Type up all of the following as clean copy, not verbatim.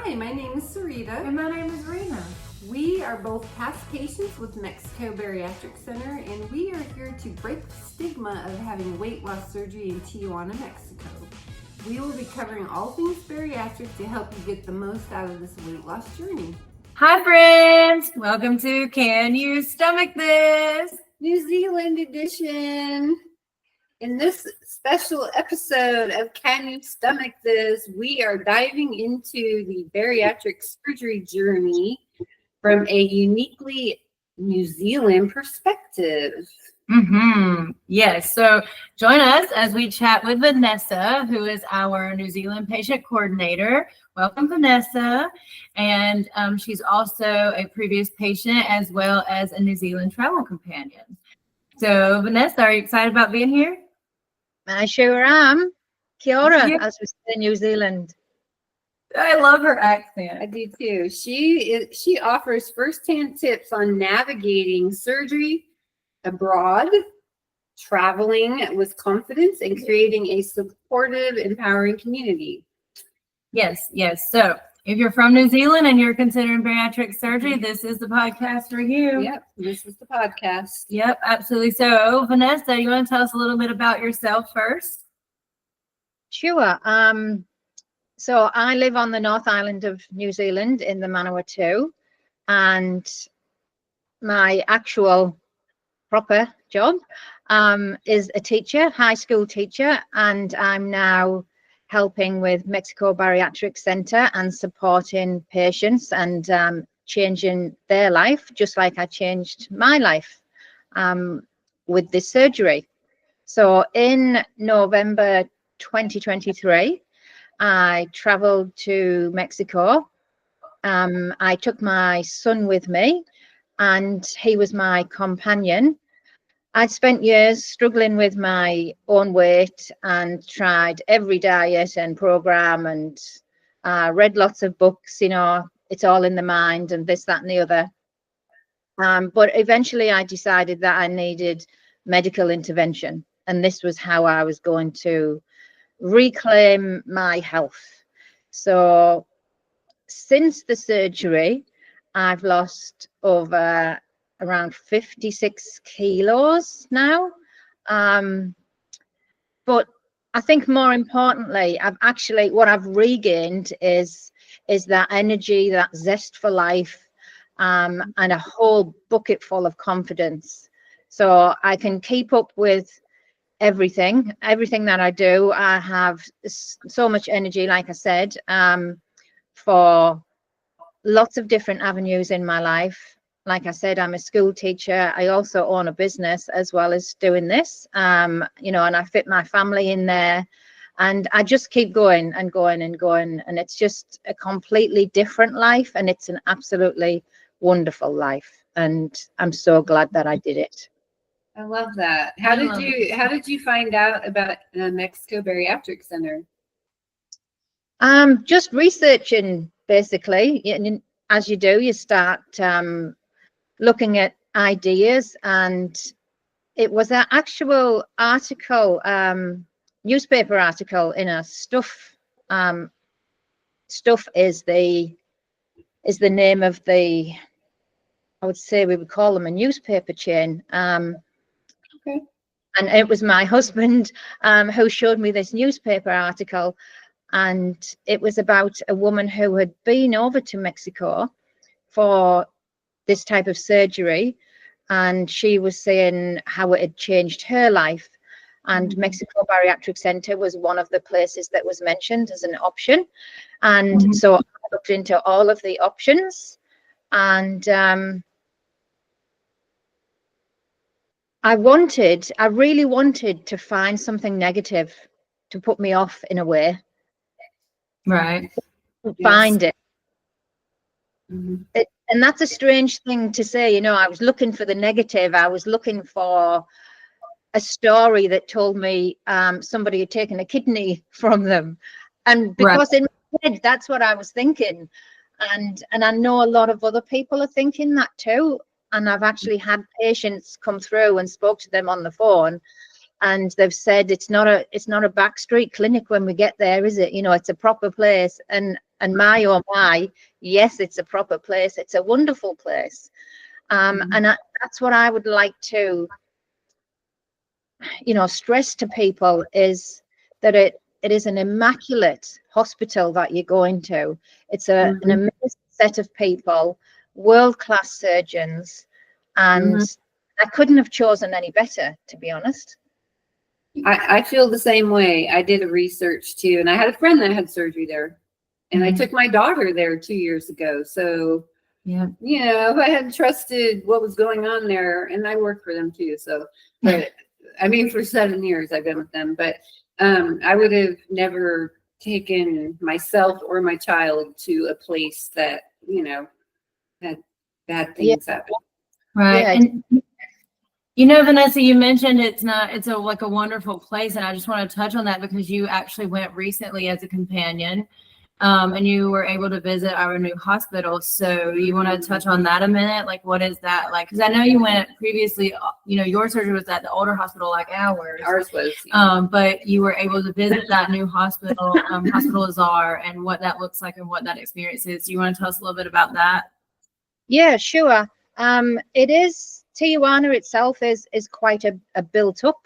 Hi, my name is Sarita. And my name is Rena. We are both past patients with Mexico Bariatric Center, and we are here to break the stigma of having weight loss surgery in Tijuana, Mexico. We will be covering all things bariatric to help you get the most out of this weight loss journey. Hi friends, welcome to Can You Stomach This? New Zealand edition. In this special episode of Can You Stomach This, we are diving into the bariatric surgery journey from a uniquely New Zealand perspective. Yes, so join us as we chat with Vanessa, who is our New Zealand patient coordinator. Welcome, Vanessa. And she's also a previous patient as well as a New Zealand travel companion. So, Vanessa, are you excited about being here? I sure am. Kia ora, as we say in New Zealand. I love her accent. I do too. She offers firsthand tips on navigating surgery abroad, traveling with confidence, and creating a supportive, empowering community. Yes. So if you're from New Zealand and you're considering bariatric surgery, this is the podcast for you. Yep, this is the podcast. Yep, absolutely. So, Vanessa, you want to tell us a little bit about yourself first? Sure. So I live on the North Island of New Zealand in the Manawatu, and my actual proper job is a teacher, high school teacher, and I'm now helping with Mexico Bariatric Center and supporting patients and changing their life, just like I changed my life with this surgery. So in November 2023, I traveled to Mexico. I took my son with me, and he was my companion. I'd spent years struggling with my own weight and tried every diet and program and read lots of books, it's all in the mind and this, that, and the other. But eventually I decided that I needed medical intervention, and this was how I was going to reclaim my health. So since the surgery, I've lost over around 56 kilos now. But I think more importantly, what I've regained is that energy, that zest for life, and a whole bucket full of confidence. So I can keep up with everything that I do. I have so much energy, like I said, for lots of different avenues in my life. Like I said, I'm a school teacher. I also own a business as well as doing this, and I fit my family in there, and I just keep going and going and going. And it's just a completely different life, and it's an absolutely wonderful life. And I'm so glad that I did it. I love that. How did you find out about the Mexico Bariatric Center? Just researching, basically. And as you do, you start looking at ideas, and it was an actual article, newspaper article in a Stuff. Stuff is the name of the, I would say we would call them a newspaper chain. Okay. And it was my husband who showed me this newspaper article, and it was about a woman who had been over to Mexico for this type of surgery, and she was saying how it had changed her life. And Mexico Bariatric Center was one of the places that was mentioned as an option. And so I looked into all of the options, and I really wanted to find something negative to put me off in a way. Right. Find it. And that's a strange thing to say. I was looking for the negative. I was looking for a story that told me somebody had taken a kidney from them. And because in my head, that's what I was thinking. And I know a lot of other people are thinking that too. And I've actually had patients come through and spoke to them on the phone, and they've said it's not a backstreet clinic when we get there, is it? It's a proper place. And and my, oh my, yes, it's a proper place. It's a wonderful place. And that's what I would like to, stress to people, is that it is an immaculate hospital that you're going to. It's an amazing set of people, world-class surgeons, and I couldn't have chosen any better, to be honest. I feel the same way. I did a research too, and I had a friend that had surgery there, and I took my daughter there 2 years ago. So, I had trusted what was going on there, and I worked for them too. So, but I mean, for 7 years I've been with them, but I would have never taken myself or my child to a place that, had bad things happen. Right. And Vanessa, you mentioned it's like a wonderful place. And I just want to touch on that because you actually went recently as a companion, and you were able to visit our new hospital. So you want to touch on that a minute? Like, what is that like? Because I know you went previously, your surgery was at the older hospital like ours. Ours was. But you were able to visit that new hospital, Hospital Azar, and what that looks like and what that experience is. Do you want to tell us a little bit about that? Yeah, sure. It is, Tijuana itself is quite a built-up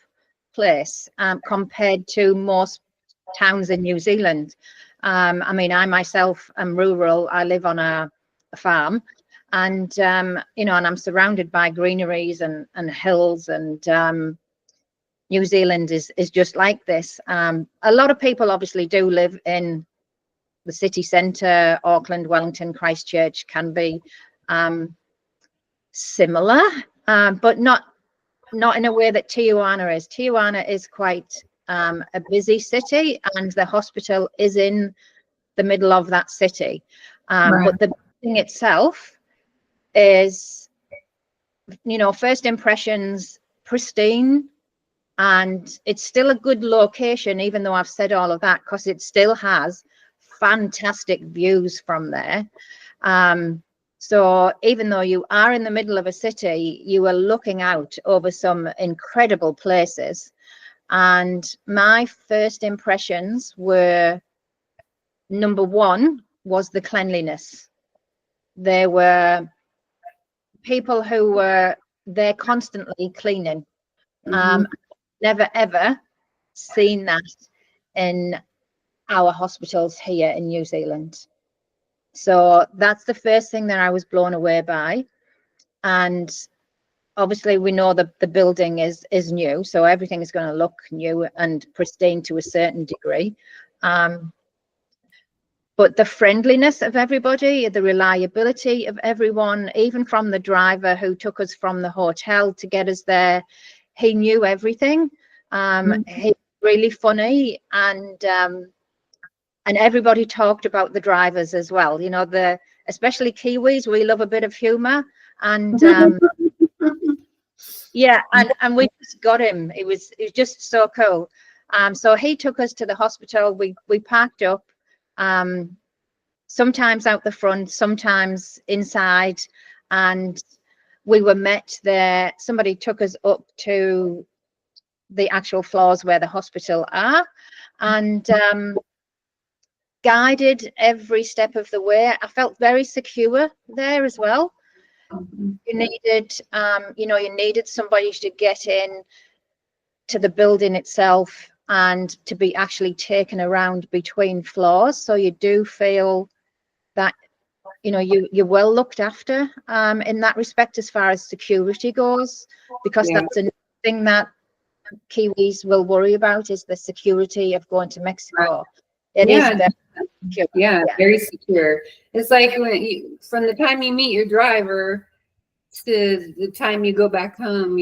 place compared to most towns in New Zealand. I mean, I myself am rural. I live on a farm, and and I'm surrounded by greeneries and hills, and New Zealand is just like this. A lot of people obviously do live in the city centre. Auckland, Wellington, Christchurch can be similar, but not in a way that Tijuana is. Tijuana is quite a busy city, and the hospital is in the middle of that city. But the building itself is, first impressions, pristine, and it's still a good location, even though I've said all of that, because it still has fantastic views from there. So even though you are in the middle of a city, you are looking out over some incredible places. And my first impressions were, number one was the cleanliness. There were people who were there constantly cleaning. Never ever seen that in our hospitals here in New Zealand. So that's the first thing that I was blown away by. And obviously we know that the building is new, so everything is going to look new and pristine to a certain degree. But the friendliness of everybody, the reliability of everyone, even from the driver who took us from the hotel to get us there, he knew everything. He was really funny, and everybody talked about the drivers as well. Especially Kiwis, we love a bit of humor, and and we just got him. It was just so cool. So he took us to the hospital. We parked up, sometimes out the front, sometimes inside, and we were met there. Somebody took us up to the actual floors where the hospital are, and guided every step of the way. I felt very secure there as well. You needed, you needed somebody to get in to the building itself and to be actually taken around between floors, so you do feel that you're well looked after in that respect as far as security goes, because that's a thing that Kiwis will worry about, is the security of going to Mexico. It is very secure. Very secure. It's like from the time you meet your driver to the time you go back home,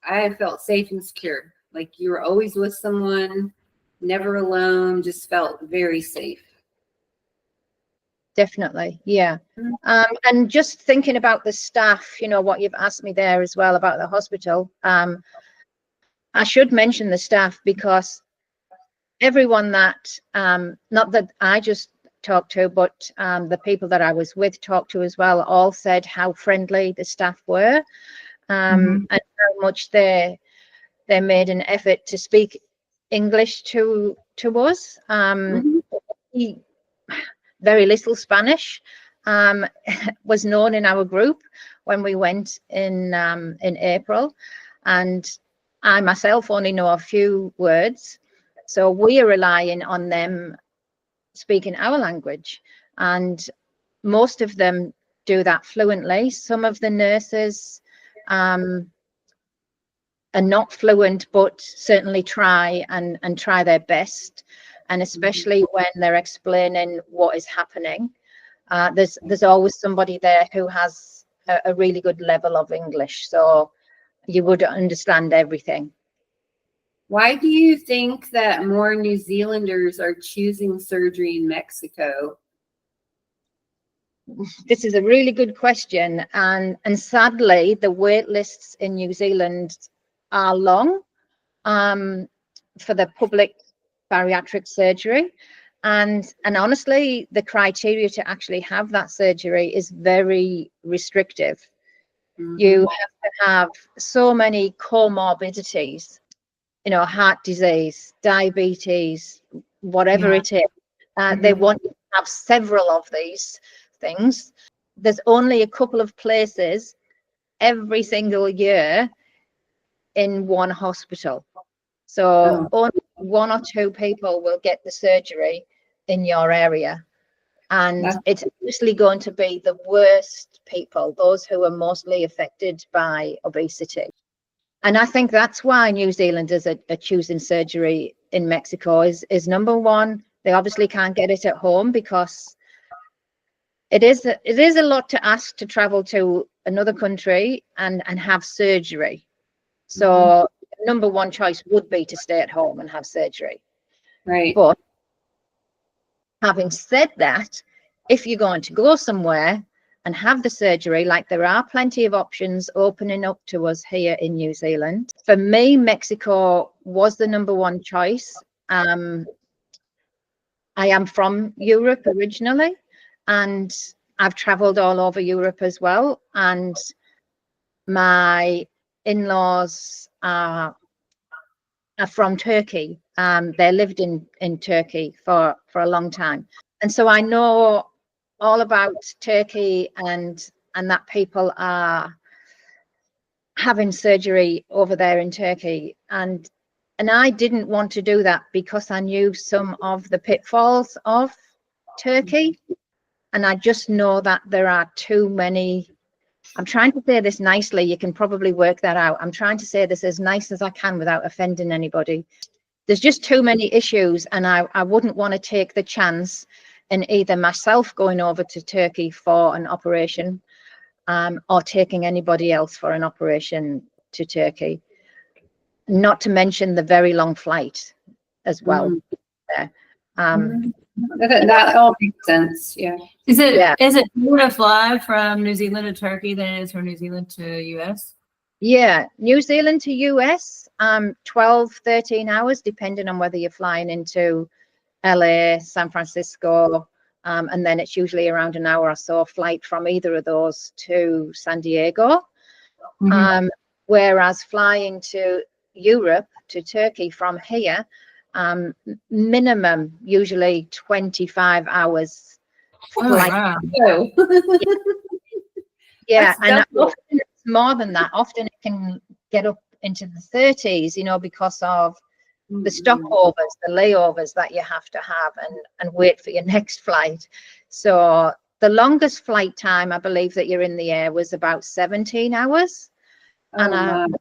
I felt safe and secure. Like you were always with someone, never alone, just felt very safe. Definitely, yeah. And just thinking about the staff, what you've asked me there as well about the hospital, I should mention the staff, because everyone that, not that I just talked to, but the people that I was with talked to as well, all said how friendly the staff were, and how much they made an effort to speak English to us. very little Spanish was known in our group when we went in April, and I myself only know a few words, so we are relying on them speaking our language, and most of them do that fluently. Some of the nurses are not fluent, but certainly try and try their best, and especially when they're explaining what is happening. There's always somebody there who has a really good level of English, so you would understand everything. Why do you think that more New Zealanders are choosing surgery in Mexico? This is a really good question, and sadly, the wait lists in New Zealand are long for the public bariatric surgery. And honestly, the criteria to actually have that surgery is very restrictive. Mm-hmm. You have to have so many comorbidities, you know, heart disease, diabetes, whatever it is. They want you to have several of these things. There's only a couple of places every single year in one hospital. So only 1 or 2 people will get the surgery in your area, and it's obviously going to be the worst people, those who are mostly affected by obesity. And I think that's why New Zealanders are choosing surgery in Mexico is number one, they obviously can't get it at home, because it is a lot to ask to travel to another country and have surgery. So number one choice would be to stay at home and have surgery. Right. But having said that, if you're going to go somewhere and have the surgery, like there are plenty of options opening up to us here in New Zealand. For me, Mexico was the number one choice. I am from Europe originally, and I've traveled all over Europe as well. And my in-laws are from Turkey. They lived in Turkey for a long time, and so I know all about Turkey and that people are having surgery over there in Turkey, and I didn't want to do that because I knew some of the pitfalls of Turkey, and I just know that there are too many. I'm trying to say this nicely. You can probably work that out. I'm trying to say this as nice as I can without offending anybody. There's just too many issues, and I wouldn't want to take the chance in either myself going over to Turkey for an operation or taking anybody else for an operation to Turkey. Not to mention the very long flight as well. That all makes sense. Yeah. Is it more to fly from New Zealand to Turkey than it is from New Zealand to US? Yeah, New Zealand to US, 12, 13 hours, depending on whether you're flying into LA, San Francisco, and then it's usually around an hour or so flight from either of those to San Diego. Whereas flying to Europe, to Turkey from here, minimum usually 25 hours flight. Wow. Yeah, and often it's more than that. Often it can get up into the 30s, you know, because of the stopovers, the layovers that you have to have and wait for your next flight. So the longest flight time I believe that you're in the air was about 17 hours. And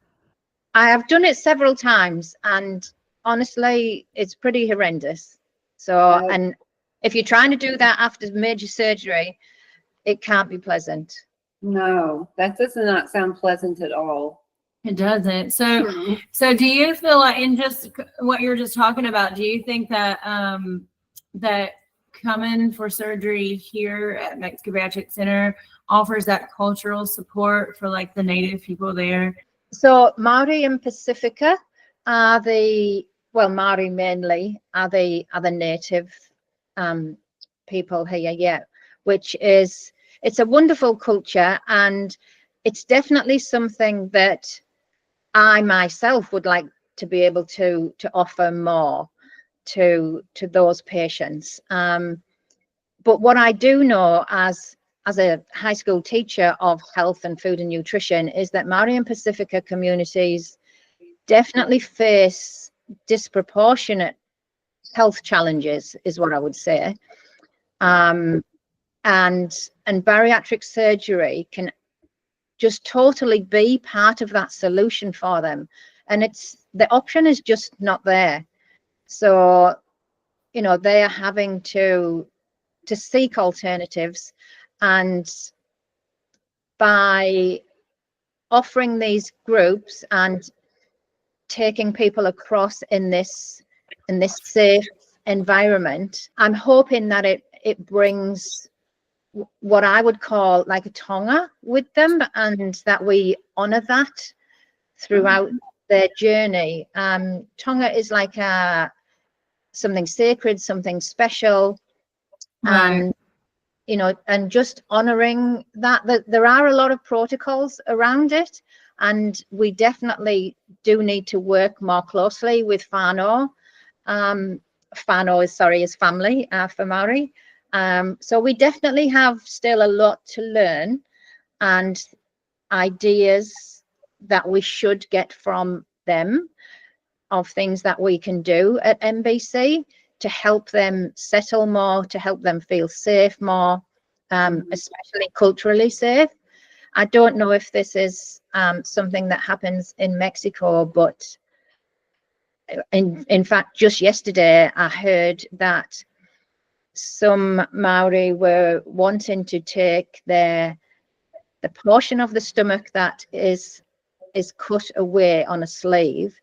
I have done it several times, and honestly, it's pretty horrendous. So, and if you're trying to do that after major surgery, it can't be pleasant. No, that does not sound pleasant at all. It doesn't. So do you feel like, in just what you're just talking about, do you think that that coming for surgery here at Mexico Bariatric Center offers that cultural support for like the native people there? So Maori and Pacifica are Maori mainly are the native people here, yeah, which is, it's a wonderful culture, and it's definitely something that I myself would like to be able to offer more to those patients. But what I do know as a high school teacher of health and food and nutrition is that Maori and Pacifica communities definitely face disproportionate health challenges, is what I would say. And bariatric surgery can just totally be part of that solution for them. And the option is just not there. So, you know, they are having to seek alternatives, and by offering these groups and taking people across in this safe environment, I'm hoping that it brings what I would call like a tonga with them, and that we honor that throughout their journey. Tonga is like something sacred, something special. Right. And you know, and just honoring that there are a lot of protocols around it, and we definitely do need to work more closely with whānau. Whānau is family for Maori. So we definitely have still a lot to learn, and ideas that we should get from them of things that we can do at MBC to help them settle more, to help them feel safe more, especially culturally safe. I don't know if this is something that happens in Mexico, but in fact, just yesterday, I heard that some Maori were wanting to take the portion of the stomach that is cut away on a sleeve.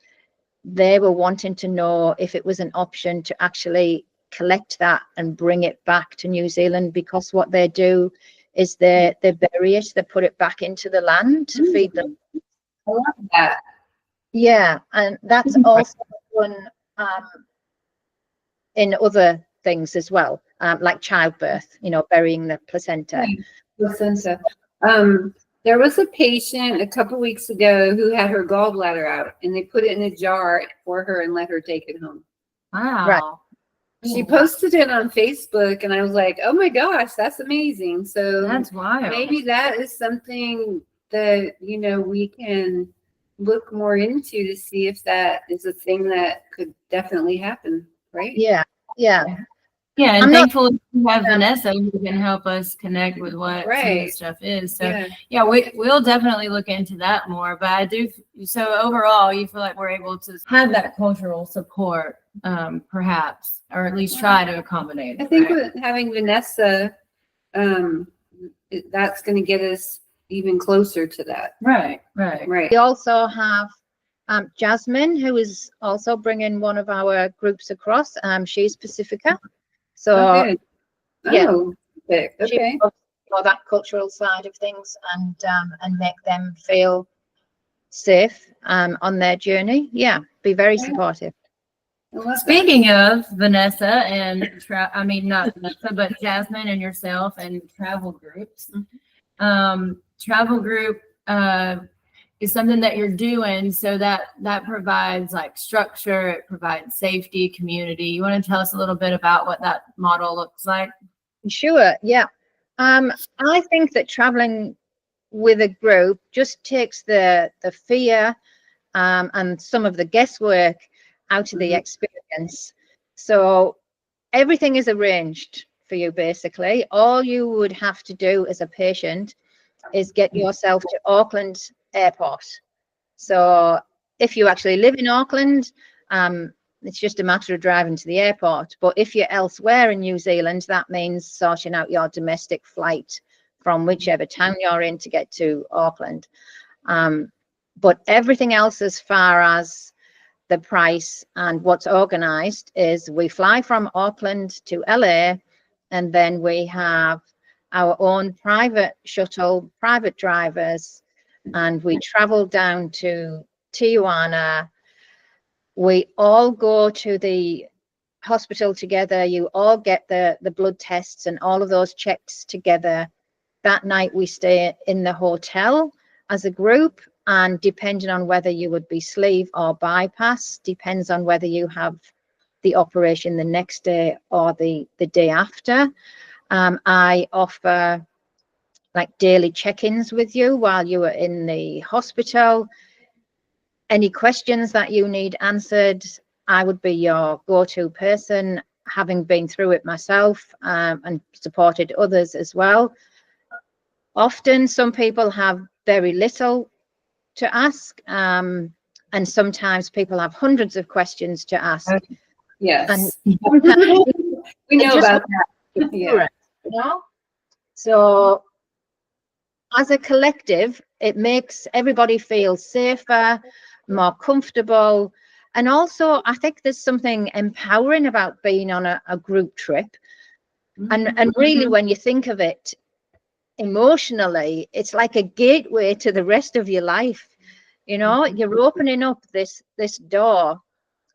They were wanting to know if it was an option to actually collect that and bring it back to New Zealand, because what they do is they bury it, they put it back into the land to feed them. I love that. Yeah, and that's also done in other things as well, like childbirth, you know, burying the placenta. Placenta. There was a patient a couple weeks ago who had her gallbladder out, and they put it in a jar for her and let her take it home. Wow. Right. She posted it on Facebook, and I was like, oh my gosh, that's amazing. So That's wild. maybe that is something that, you know, we can look more into to see if that is a thing that could definitely happen, right? Yeah. Yeah, and I'm not- thankfully we have Vanessa who can help us connect with what some of Right. this stuff is. So Yeah. we'll definitely look into that more. But I do, so overall, you feel like we're able to have that cultural support, perhaps, or at least try to accommodate it. I think right? with having Vanessa, that's going to get us even closer to that. Right. Right. We also have Jasmine, who is also bringing one of our groups across. She's Pacifica. So Oh, good. yeah. Oh, perfect. she Okay. loves for that cultural side of things, and make them feel safe on their journey. Yeah, be very supportive. I love that. Speaking of Vanessa and not Vanessa, but Jasmine and yourself and travel groups. Travel group is something that you're doing, so that provides like structure, it provides safety, community. You want to tell us a little bit about what that model looks like? Sure. Yeah. I think that traveling with a group just takes the fear and some of the guesswork out of the experience. So everything is arranged for you, basically. All you would have to do as a patient is get yourself to Auckland Airport. So if you actually live in Auckland, it's just a matter of driving to the airport. But if you're elsewhere in New Zealand, that means sorting out your domestic flight from whichever town you're in to get to Auckland. But everything else, as far as the price and what's organized, is we fly from Auckland to LA, and then we have our own private shuttle, private drivers, and we travel down to Tijuana. We all go to the hospital together. You all get the blood tests and all of those checks together. That night we stay in the hotel as a group, and depending on whether you would be sleeve or bypass, depends on whether you have the operation the next day or the day after. I offer like daily check-ins with you while you are in the hospital. Any questions that you need answered, I would be your go-to person, having been through it myself, and supported others as well. Often some people have very little to ask, and sometimes people have hundreds of questions to ask. Yes. And we know about that. Yeah. You know? So as a collective, it makes everybody feel safer, more comfortable. And also, I think there's something empowering about being on a group trip. And really, when you think of it emotionally, it's like a gateway to the rest of your life. You know, you're opening up this door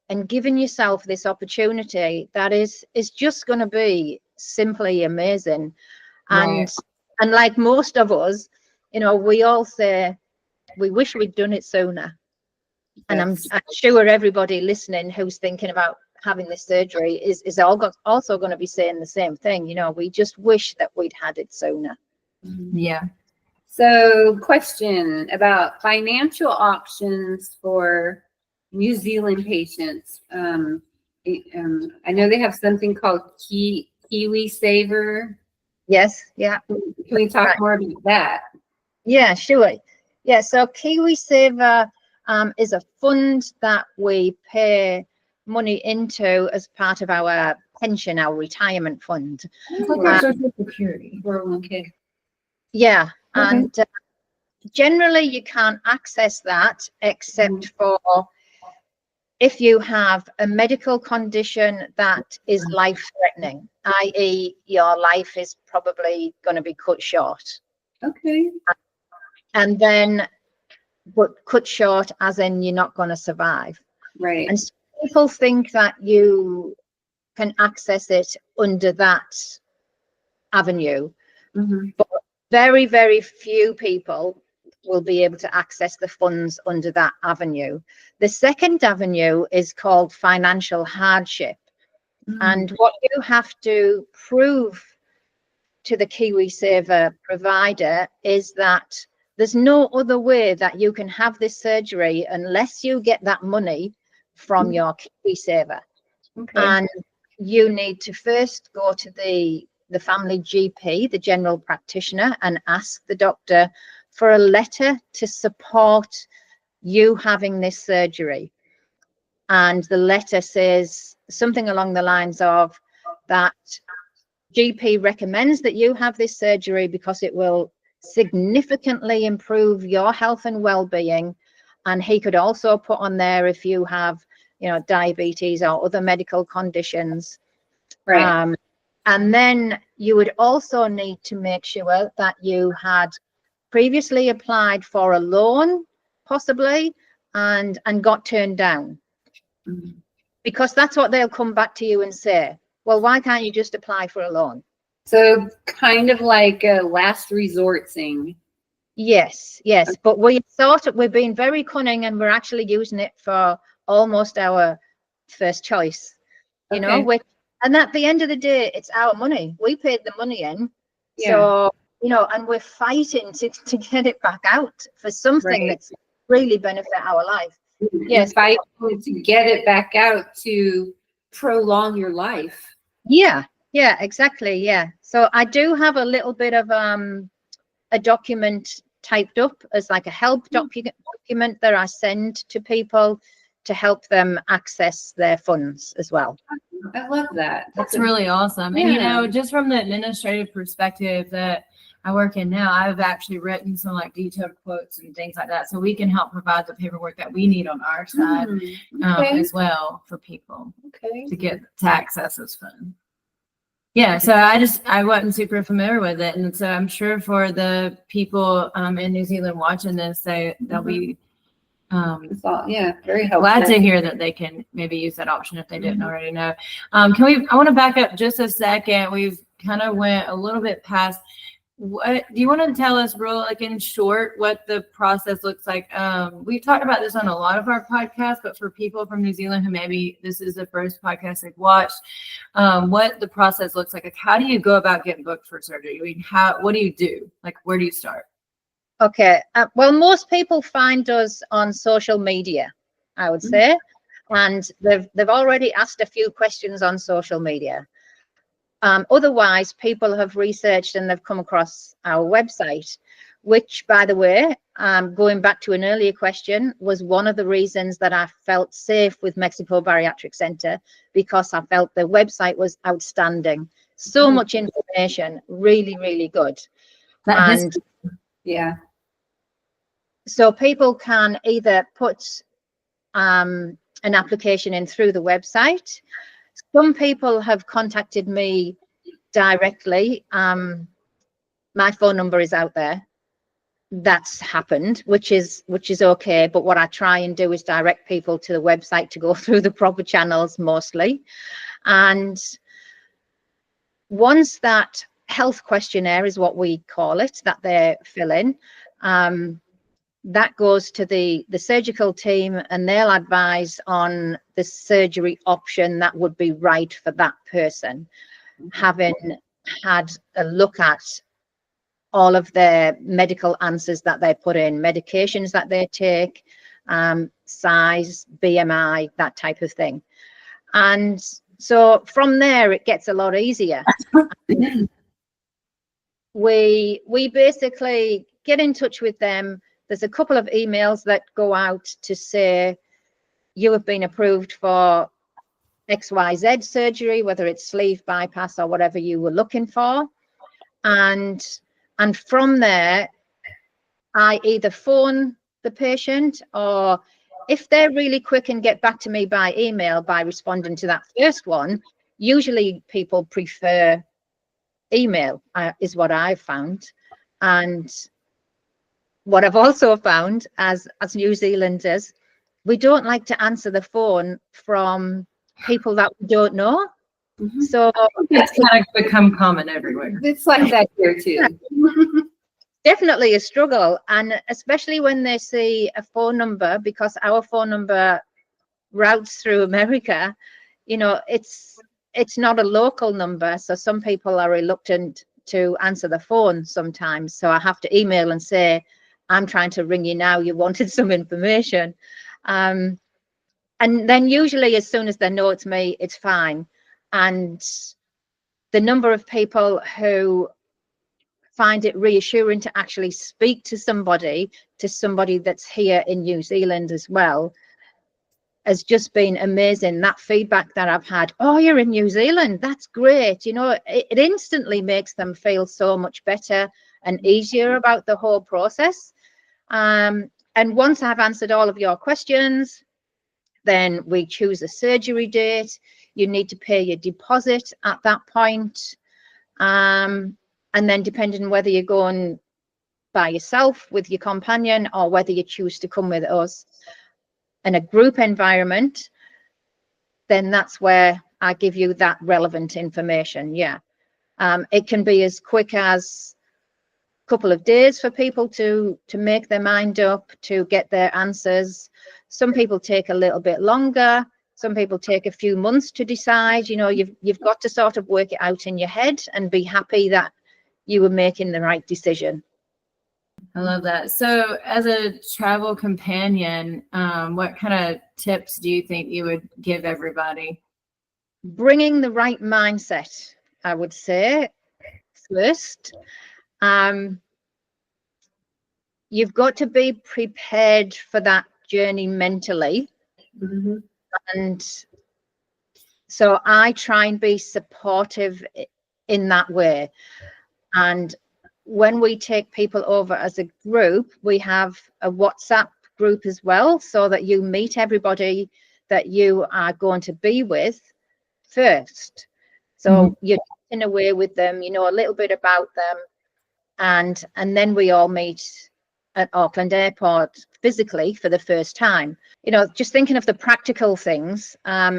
and giving yourself this opportunity that is just going to be simply amazing. And like most of us, you know, we all say we wish we'd done it sooner. And I'm sure everybody listening who's thinking about having this surgery is also going to be saying the same thing. You know, we just wish that we'd had it sooner. Yeah. So, question about financial options for New Zealand patients. I know they have something called Kiwi Saver. Yes. Yeah. Can we talk more about that? Yeah, sure. Yeah. So Kiwi Saver is a fund that we pay money into as part of our pension, our retirement fund. It's like our Social Security. 401k. Yeah. Okay. And generally you can't access that except for if you have a medical condition that is life-threatening, i.e. your life is probably going to be cut short. Okay. And then, but cut short as in you're not going to survive. Right. And so people think that you can access it under that avenue. But very, very few people will be able to access the funds under that avenue. The second avenue is called financial hardship. And what you have to prove to the Kiwi Saver provider is that there's no other way that you can have this surgery unless you get that money from your Kiwi Saver. And you need to first go to the family GP, the general practitioner, and ask the doctor for a letter to support you having this surgery. And the letter says something along the lines of that GP recommends that you have this surgery because it will significantly improve your health and well-being. And he could also put on there if you have, you know, diabetes or other medical conditions. Right. And then you would also need to make sure that you had previously applied for a loan, possibly, and got turned down. Because that's what they'll come back to you and say, well, why can't you just apply for a loan? So kind of like a last resort thing. Yes, yes. But we've been very cunning and we're actually using it for almost our first choice, you know, and at the end of the day, it's our money. We paid the money in. So, you know, and we're fighting to get it back out for something that's really benefit our life. Yes. Fighting to get it back out to prolong your life. Yeah, exactly. Yeah. So I do have a little bit of a document typed up as like a help document that I send to people to help them access their funds as well. I love that. That's really awesome. And, you know, just from the administrative perspective that I work in now, I've actually written some like detailed quotes and things like that. So we can help provide the paperwork that we need on our side as well for people to get to access those funds. Yeah, so I wasn't super familiar with it. And so I'm sure for the people in New Zealand watching this, they'll be very helpful. Glad to hear that they can maybe use that option if they didn't already know. I want to back up just a second. We've kind of went a little bit past. what do you want to tell us real, like in short, what the process looks like? We've talked about this on a lot of our podcasts, but for people from New Zealand who maybe this is the first podcast they've watched, what the process looks like how do you go about getting booked for surgery? I mean, what do you do? Like, where do you start? Okay. Well, most people find us on social media, I would say, and they've already asked a few questions on social media. Otherwise, people have researched and they've come across our website, which, by the way, going back to an earlier question, was one of the reasons that I felt safe with Mexico Bariatric Center, because I felt the website was outstanding. So much information, really, really good. And yeah. So people can either put an application in through the website. Some people have contacted me directly. My phone number is out there. That's happened, which is okay. But what I try and do is direct people to the website to go through the proper channels mostly. And once that health questionnaire is what we call it, that they fill in, that goes to the surgical team, and they'll advise on the surgery option that would be right for that person, having had a look at all of their medical answers that they put in, medications that they take, size, BMI, that type of thing. And so from there, it gets a lot easier. We basically get in touch with them. There's a couple of emails that go out to say you have been approved for XYZ surgery, whether it's sleeve bypass or whatever you were looking for. And from there, I either phone the patient, or if they're really quick and get back to me by email by responding to that first one, usually people prefer email, is what I've found. And what I've also found as New Zealanders, we don't like to answer the phone from people that we don't know. So it's kind of become common everywhere. It's like that here too. Definitely a struggle, and especially when they see a phone number, because our phone number routes through America, you know, it's not a local number, so some people are reluctant to answer the phone sometimes. So I have to email and say, I'm trying to ring you now, you wanted some information. And then usually as soon as they know it's me, it's fine. And the number of people who find it reassuring to actually speak to somebody that's here in New Zealand as well has just been amazing. That feedback that I've had, oh, you're in New Zealand, that's great. You know, it instantly makes them feel so much better and easier about the whole process. And once I've answered all of your questions, then we choose a surgery date. You need to pay your deposit at that point. And then depending on whether you're going by yourself with your companion or whether you choose to come with us in a group environment, then that's where I give you that relevant information. Yeah. It can be as quick as a couple of days for people to make their mind up, to get their answers. Some people take a little bit longer. Some people take a few months to decide. You know, you've got to sort of work it out in your head and be happy that you were making the right decision. I love that. So as a travel companion, what kind of tips do you think you would give everybody? Bringing the right mindset, I would say, first. You've got to be prepared for that journey mentally. And so I try and be supportive in that way. And when we take people over as a group, we have a WhatsApp group as well, so that you meet everybody that you are going to be with first. So you're in a way with them, you know a little bit about them, and then we all meet at Auckland Airport physically for the first time. You know, just thinking of the practical things.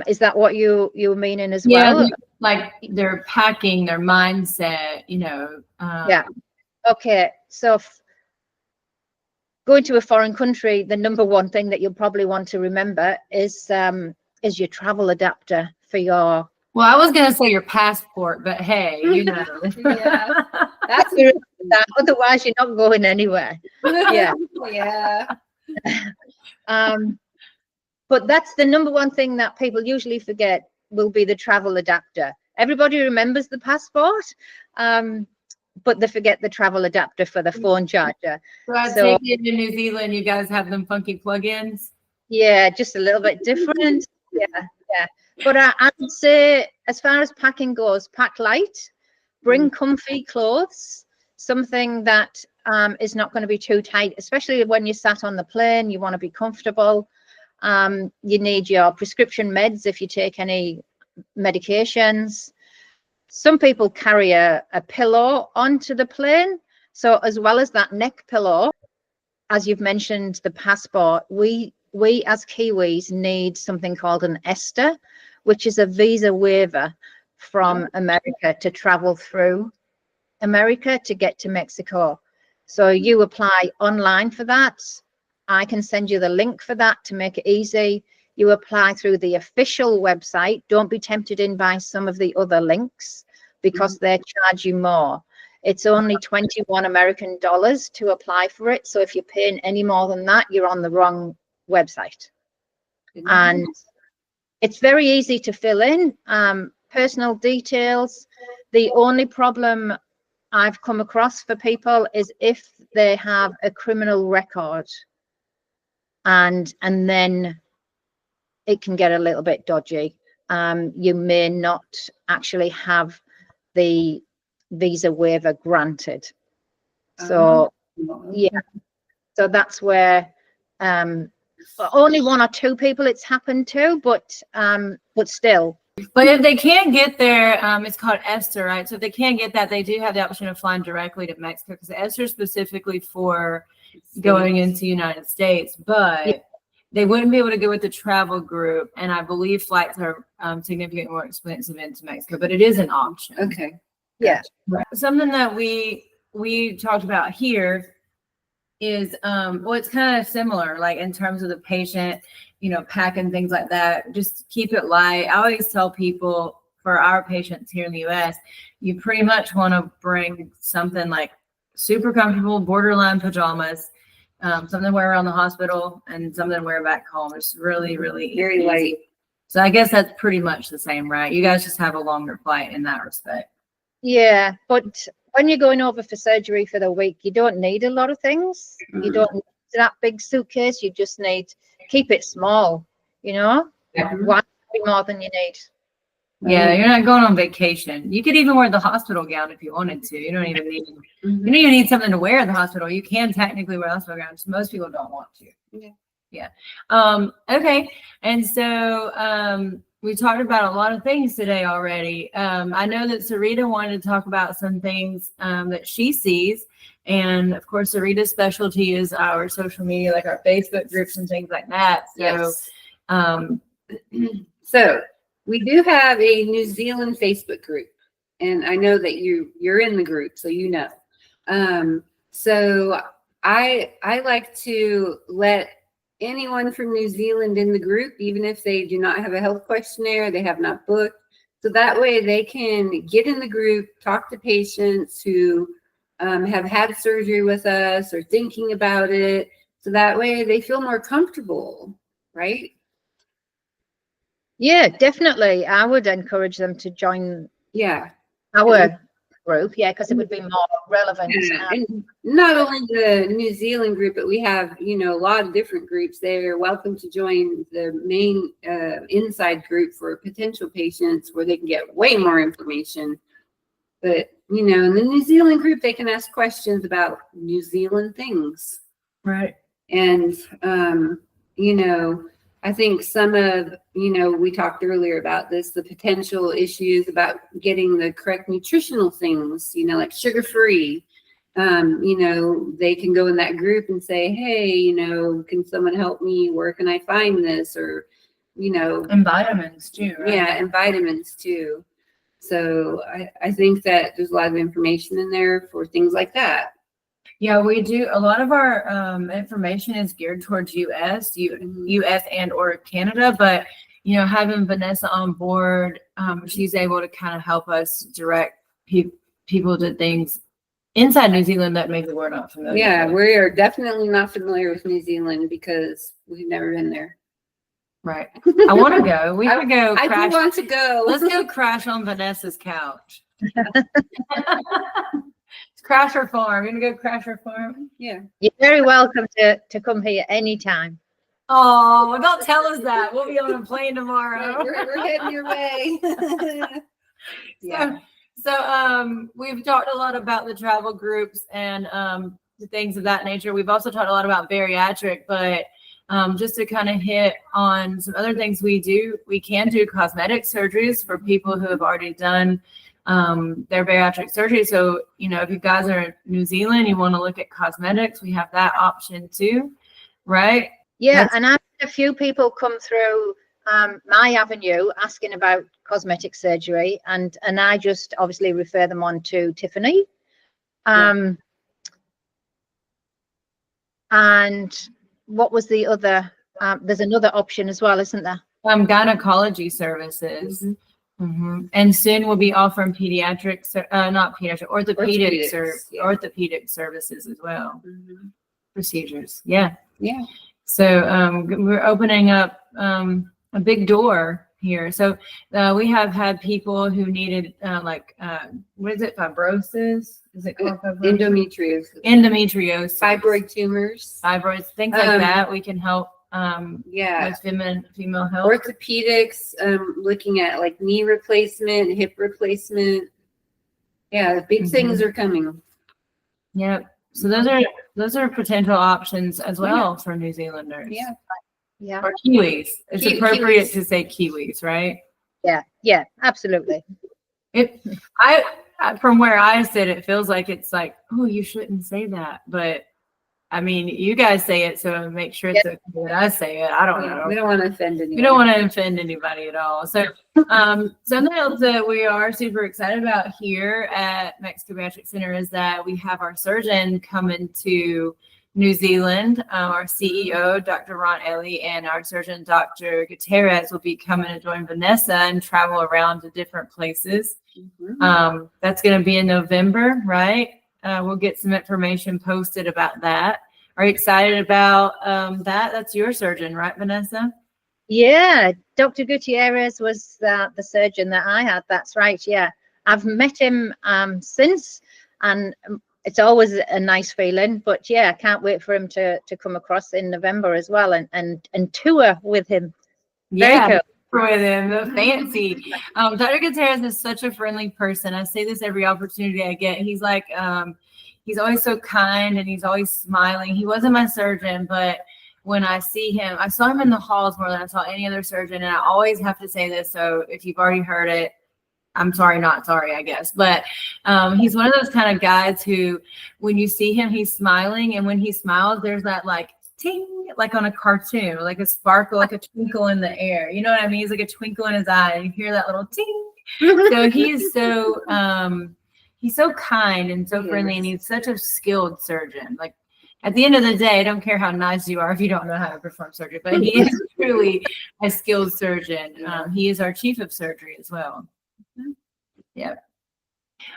Is that what you were meaning as well? Like their packing, their mindset, you know. Yeah. Okay, so going to a foreign country, the number one thing that you'll probably want to remember is your travel adapter for your. Well, I was gonna say your passport, but hey, you know. Yeah. That's That, otherwise, you're not going anywhere. Yeah. Yeah. But that's the number one thing that people usually forget will be the travel adapter. Everybody remembers the passport, but they forget the travel adapter for the phone charger. So I So- take it in New Zealand, you guys have them funky plugins. Yeah, just a little bit different. Yeah. But I would say, as far as packing goes, pack light, bring comfy clothes, something that is not going to be too tight, especially when you sat on the plane. You want to be comfortable. You need your prescription meds if you take any medications. Some people carry a pillow onto the plane. So as well as that neck pillow, as you've mentioned, the passport, we as Kiwis need something called an ESTA, which is a visa waiver from America to travel through America to get to Mexico. So you apply online for that. I can send you the link for that to make it easy. You apply through the official website. Don't be tempted in by some of the other links because they charge you more. It's only 21 American dollars to apply for it. So if you're paying any more than that, you're on the wrong website. And it's very easy to fill in personal details. The only problem I've come across for people is if they have a criminal record, and then it can get a little bit dodgy. You may not actually have the visa waiver granted. So yeah, so that's where only one or two people it's happened to, but still. But if they can't get there, it's called ESTA, right? So if they can't get that, they do have the option of flying directly to Mexico, because ESTA is specifically for going into the United States, but they wouldn't be able to go with the travel group. And I believe flights are significantly more expensive into Mexico, but it is an option. Okay. Yeah. Right. Something that we talked about here is, well, it's kind of similar, like in terms of the patient, packing things like that. Just keep it light. I always tell people, for our patients here in the US, you pretty much want to bring something like super comfortable, borderline pajamas, something to wear around the hospital and something to wear back home. It's really, really Very easy. light. So I guess that's pretty much the same, right? You guys just have a longer flight in that respect. Yeah, but when you're going over for surgery for the week, you don't need a lot of things. You don't need that big suitcase. You just need, keep it small, Why more than you need? Yeah, you're not going on vacation. You could even wear the hospital gown if you wanted to. You don't even need, you don't even need something to wear at the hospital. You can technically wear a hospital gown. Most people don't want to. Yeah. Okay. And so we talked about a lot of things today already. I know that Sarita wanted to talk about some things that she sees. And of course, Sarita's specialty is our social media, like our Facebook groups and things like that. So, Yes. So we do have a New Zealand Facebook group, and I know that you're in the group, so so I like to let anyone from New Zealand in the group, even if they do not have a health questionnaire, they have not booked, so that way they can get in the group, talk to patients who have had surgery with us or thinking about it, so that way they feel more comfortable, right? Yeah, definitely. I would encourage them to join our group, because it would be more relevant. And not only the New Zealand group, but we have, a lot of different groups. They're welcome to join the main inside group for potential patients where they can get way more information. But, in the New Zealand group, they can ask questions about New Zealand things. right. And, I think some of, we talked earlier about this, the potential issues about getting the correct nutritional things, like sugar-free. They can go in that group and say, hey, can someone help me? Where can I find this? Or, And vitamins too, right? Yeah, and vitamins too. So I think that there's a lot of information in there for things like that. Yeah, we do. A lot of our information is geared towards US and or Canada, but having Vanessa on board, she's able to kind of help us direct people to things inside New Zealand that maybe we're not familiar Yeah, with. we are definitely not familiar with New Zealand because we've never been there. Right. I want to go. We could go I crash. do want to go. Let's go crash on Vanessa's couch. Crash her farm. You're gonna go crash her farm? Yeah. You're very welcome to come here anytime. Oh, well, don't tell us that. We'll be on a plane tomorrow. We're heading your way. Yeah. So we've talked a lot about the travel groups and things of that nature. We've also talked a lot about bariatric, but just to kind of hit on some other things we can do cosmetic surgeries for people who have already done their bariatric surgery. So, if you guys are in New Zealand, you want to look at cosmetics, we have that option too, right? Yeah, and I've had a few people come through my avenue asking about cosmetic surgery, and I just obviously refer them on to Tiffany. And what was the other? There's another option as well, isn't there? Gynecology services. And soon we'll be offering orthopedic services as well. Procedures. Yeah. So we're opening up a big door here. So we have had people who needed what is it? Fibrosis? Is it called fibrosis? Endometriosis. Fibroids, things like that. We can help with female health. Orthopedics, looking at like knee replacement, hip replacement. Yeah, the big things are coming. Yep. So those are potential options as well for New Zealanders. Yeah. Or Kiwis. It's appropriate to say Kiwis, right? Yeah, absolutely. From where I sit, it feels like it's like, oh, you shouldn't say that. But I mean, you guys say it, so make sure it's okay that I say it. I don't know. We don't want to offend anybody. We don't want to offend anybody at all. So something else that we are super excited about here at Mexico Bariatric Center is that we have our surgeon coming to New Zealand. Our CEO, Dr. Ron Ellie, and our surgeon, Dr. Gutierrez, will be coming to join Vanessa and travel around to different places. That's going to be in November, right? We'll get some information posted about that. Are you excited about that? That's your surgeon, right, Vanessa? Yeah, Dr. Gutierrez was the surgeon that I had. That's right. Yeah, I've met him since, and it's always a nice feeling. But yeah, I can't wait for him to come across in November as well and tour with him. Very cool. With him, the fancy. Dr. Gutierrez is such a friendly person. I say this every opportunity I get. He's like, he's always so kind and he's always smiling. He wasn't my surgeon, but when I see him, I saw him in the halls more than I saw any other surgeon. And I always have to say this. So if you've already heard it, I'm sorry, not sorry, I guess. But he's one of those kind of guys who, when you see him, he's smiling. And when he smiles, there's that like ting, like on a cartoon, like a sparkle, like a twinkle in the air. You know what I mean? He's like a twinkle in his eye, and you hear that little ting. So he's so kind and so friendly, and he's such a skilled surgeon. Like at the end of the day, I don't care how nice you are if you don't know how to perform surgery, but he is truly a skilled surgeon. He is our chief of surgery as well. Yeah.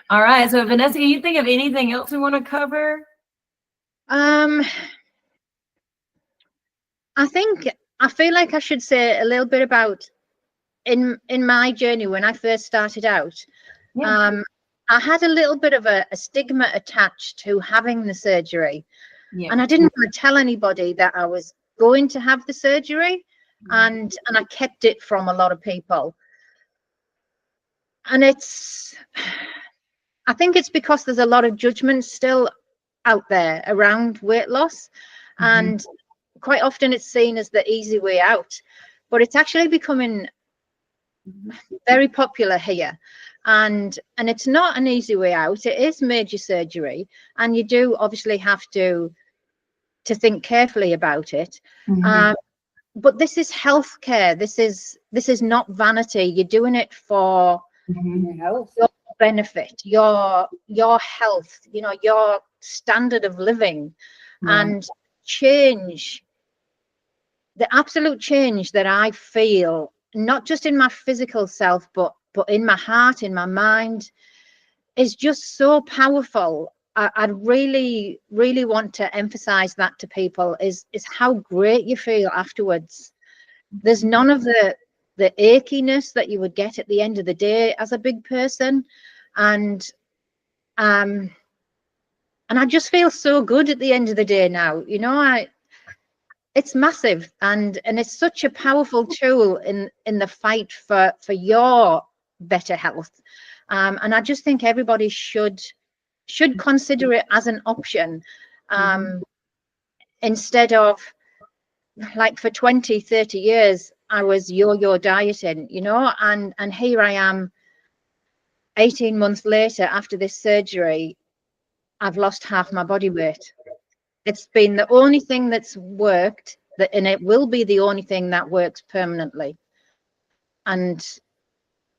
All right. So Vanessa, can you think of anything else we want to cover? I feel like I should say a little bit about in my journey when I first started out. I had a little bit of a stigma attached to having the surgery, and I didn't want to tell anybody that I was going to have the surgery, and I kept it from a lot of people. And I think it's because there's a lot of judgment still out there around weight loss, and quite often it's seen as the easy way out, but it's actually becoming very popular here. And it's not an easy way out. It is major surgery, and you do obviously have to think carefully about it. But this is healthcare. This is not vanity. You're doing it for benefit, your health, your standard of living, and change, the absolute change that I feel, not just in my physical self, but in my heart, in my mind, is just so powerful. I really, really want to emphasize that to people, is how great you feel afterwards. There's none of the achiness that you would get at the end of the day as a big person. And I just feel so good at the end of the day now. It's massive, and it's such a powerful tool in the fight for your better health. And I just think everybody should consider it as an option, instead of, like, for 20, 30 years, I was yo-yo dieting, and here I am 18 months later after this surgery. I've lost half my body weight. It's been the only thing that's worked, and it will be the only thing that works permanently. And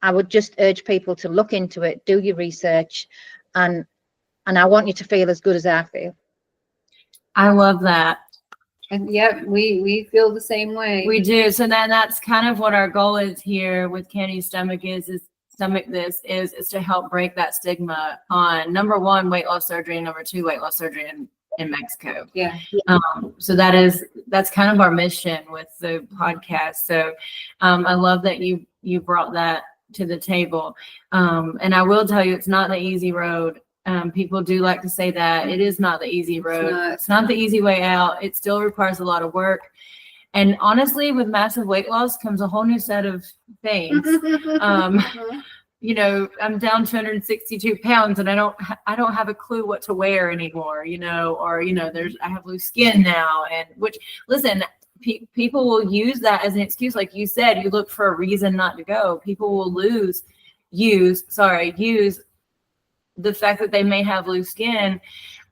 I would just urge people to look into it, do your research, and I want you to feel as good as I feel. I love that. And yeah, we feel the same way. We do. So that's kind of what our goal is here with Can You Stomach is to help break that stigma on, number one, weight loss surgery, and number two, weight loss surgery in Mexico. Yeah. So that's kind of our mission with the podcast. So I love that you brought that to the table. And I will tell you, it's not the easy road. People do like to say that it is not the easy road. It's not the easy way out. It still requires a lot of work. And honestly, with massive weight loss comes a whole new set of things. I'm down 262 pounds and I don't have a clue what to wear anymore, I have loose skin now. And which, listen, people will use that as an excuse. Like you said, you look for a reason not to go. People will use the fact that they may have loose skin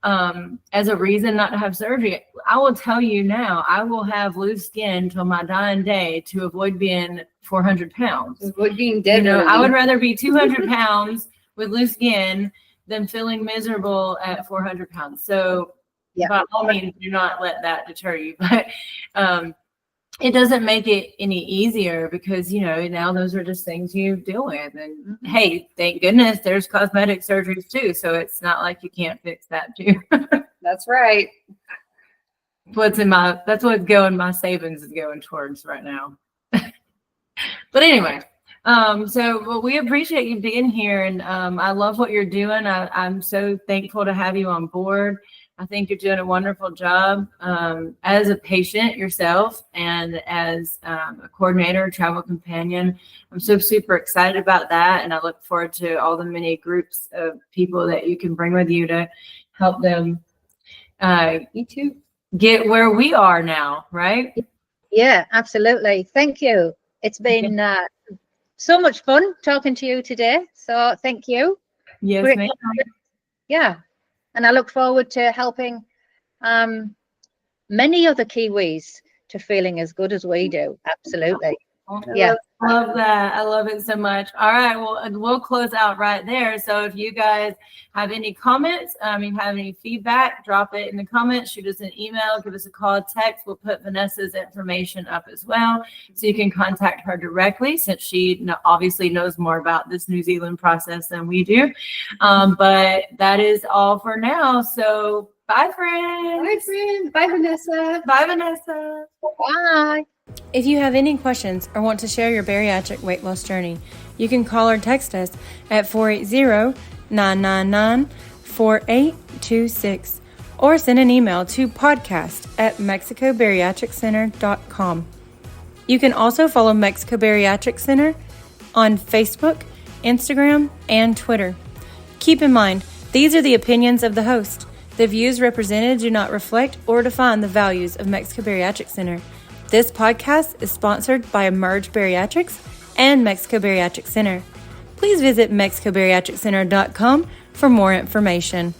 as a reason not to have surgery. I will tell you now, I will have loose skin till my dying day to avoid being 400 pounds. Avoid being dead. I would rather be 200 pounds with loose skin than feeling miserable at 400 pounds. So by all means, do not let that deter you. But it doesn't make it any easier because, now those are just things you deal with. And hey, thank goodness there's cosmetic surgeries too. So it's not like you can't fix that too. That's right. That's my savings is going towards right now. But anyway, so we appreciate you being here, and I love what you're doing. I'm so thankful to have you on board. I think you're doing a wonderful job as a patient yourself and as a coordinator, travel companion. I'm so super excited about that, and I look forward to all the many groups of people that you can bring with you to help them get where we are now, right? Yeah, absolutely. Thank you. It's been so much fun talking to you today. So thank you. Yes, ma'am. Yeah. And I look forward to helping many other Kiwis to feeling as good as we do. Absolutely. Yeah. I love that. I love it so much. All right. Well, we'll close out right there. So if you guys have any comments, you have any feedback, drop it in the comments, shoot us an email, give us a call, text. We'll put Vanessa's information up as well. So you can contact her directly since she obviously knows more about this New Zealand process than we do. But that is all for now. So bye, friends. Bye, friends. Bye, Vanessa. Bye, Vanessa. Bye. If you have any questions or want to share your bariatric weight loss journey, you can call or text us at 480-999-4826 or send an email to podcast@MexicoBariatricCenter.com. You can also follow Mexico Bariatric Center on Facebook, Instagram, and Twitter. Keep in mind, these are the opinions of the host. The views represented do not reflect or define the values of Mexico Bariatric Center. This podcast is sponsored by Emerge Bariatrics and Mexico Bariatric Center. Please visit MexicoBariatricCenter.com for more information.